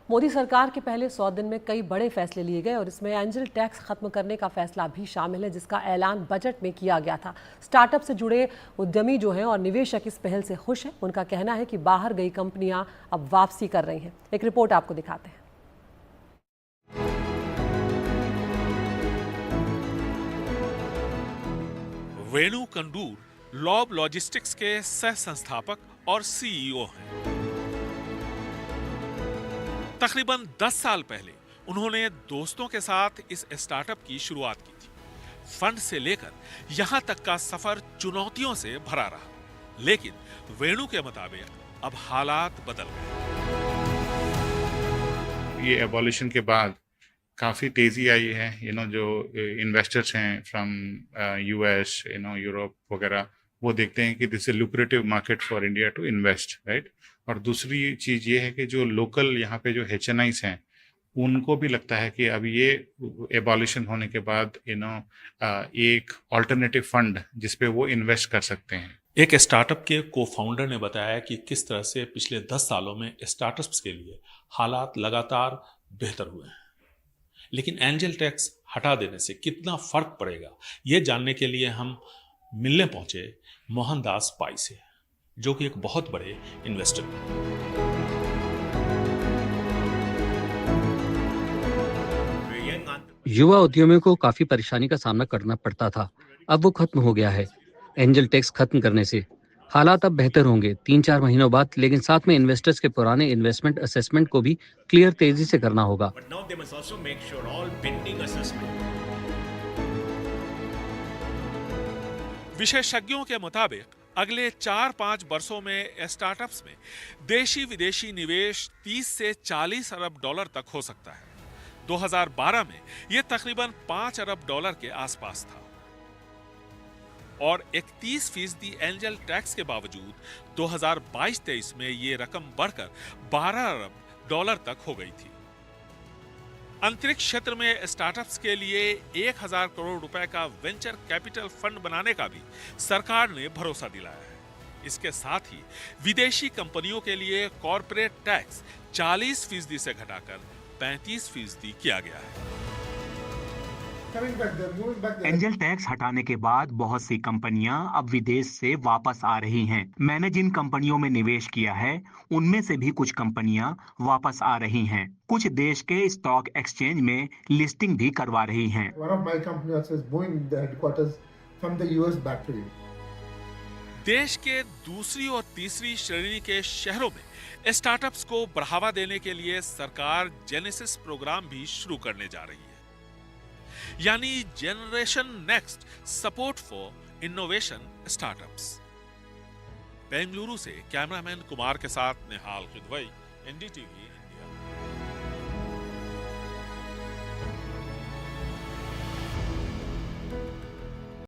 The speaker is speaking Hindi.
मोदी सरकार के पहले 100 दिन में कई बड़े फैसले लिए गए और इसमें एंजल टैक्स खत्म करने का फैसला भी शामिल है, जिसका ऐलान बजट में किया गया था। स्टार्टअप से जुड़े उद्यमी जो हैं और निवेशक इस पहल से खुश हैं। उनका कहना है कि बाहर गई कंपनियां अब वापसी कर रही हैं। एक रिपोर्ट आपको दिखाते हैं। वेणु कंडूर लॉब लॉजिस्टिक्स के सह संस्थापक और सीईओ हैं। तकरीबन 10 साल पहले उन्होंने दोस्तों के साथ इस स्टार्टअप की शुरुआत की थी। फंड से लेकर यहां तक का सफर चुनौतियों से भरा रहा, लेकिन वेणु के मुताबिक अब हालात बदल गए। ये एबॉलिशन के बाद काफ़ी तेज़ी आई है। जो इन्वेस्टर्स हैं फ्रॉम यूएस, यूरोप वगैरह, वो देखते हैं कि this is lucrative market for India to invest, right. और दूसरी चीज़ ये है कि जो लोकल यहाँ पे जो HNIs हैं, उनको भी लगता है कि अब ये एबॉलिशन होने के बाद एक ऑल्टरनेटिव फंड जिस पे वो इन्वेस्ट कर सकते हैं। एक स्टार्टअप के को-फाउंडर ने बताया कि किस तरह से पिछले 10 सालों में स्टार्टअप्स के लिए हालात लगातार बेहतर हुए हैं। लेकिन एंजल टैक्स हटा देने से कितना फर्क पड़ेगा, ये जानने के लिए हम मिलने पहुंचे मोहनदास पाई से, जो कि एक बहुत बड़े इन्वेस्टर हैं। युवा उद्यमियों को काफी परेशानी का सामना करना पड़ता था, अब वो खत्म हो गया है। एंजल टैक्स खत्म करने से हालात अब बेहतर होंगे 3-4 महीनों बाद, लेकिन साथ में इन्वेस्टर्स के पुराने इन्वेस्टमेंट असेसमेंट को भी क्लियर तेजी से करना होगा। विशेषज्ञों के मुताबिक अगले 4-5 वर्षों में स्टार्टअप्स में देशी विदेशी निवेश 30 से 40 अरब डॉलर तक हो सकता है। 2012 में यह तकरीबन 5 अरब डॉलर के आसपास था और 31% एंजल टैक्स के बावजूद 2022-23 में यह रकम बढ़कर 12 अरब डॉलर तक हो गई थी। अंतरिक्ष क्षेत्र में स्टार्टअप्स के लिए 1000 करोड़ रुपए का वेंचर कैपिटल फंड बनाने का भी सरकार ने भरोसा दिलाया है। इसके साथ ही विदेशी कंपनियों के लिए कॉर्पोरेट टैक्स 40% से घटाकर 35% किया गया है। एंजल टैक्स हटाने के बाद बहुत सी कंपनियां अब विदेश से वापस आ रही हैं। मैंने जिन कंपनियों में निवेश किया है, उनमें से भी कुछ कंपनियां वापस आ रही हैं। कुछ देश के स्टॉक एक्सचेंज में लिस्टिंग भी करवा रही हैं। देश के दूसरी और तीसरी श्रेणी के शहरों में स्टार्टअप्स को बढ़ावा देने के लिए सरकार जेनेसिस प्रोग्राम भी शुरू करने जा रही है, यानी generation next support for innovation startups. Bengaluru से कैमरामैन कुमार के साथ निहाल किदवई, NDTV।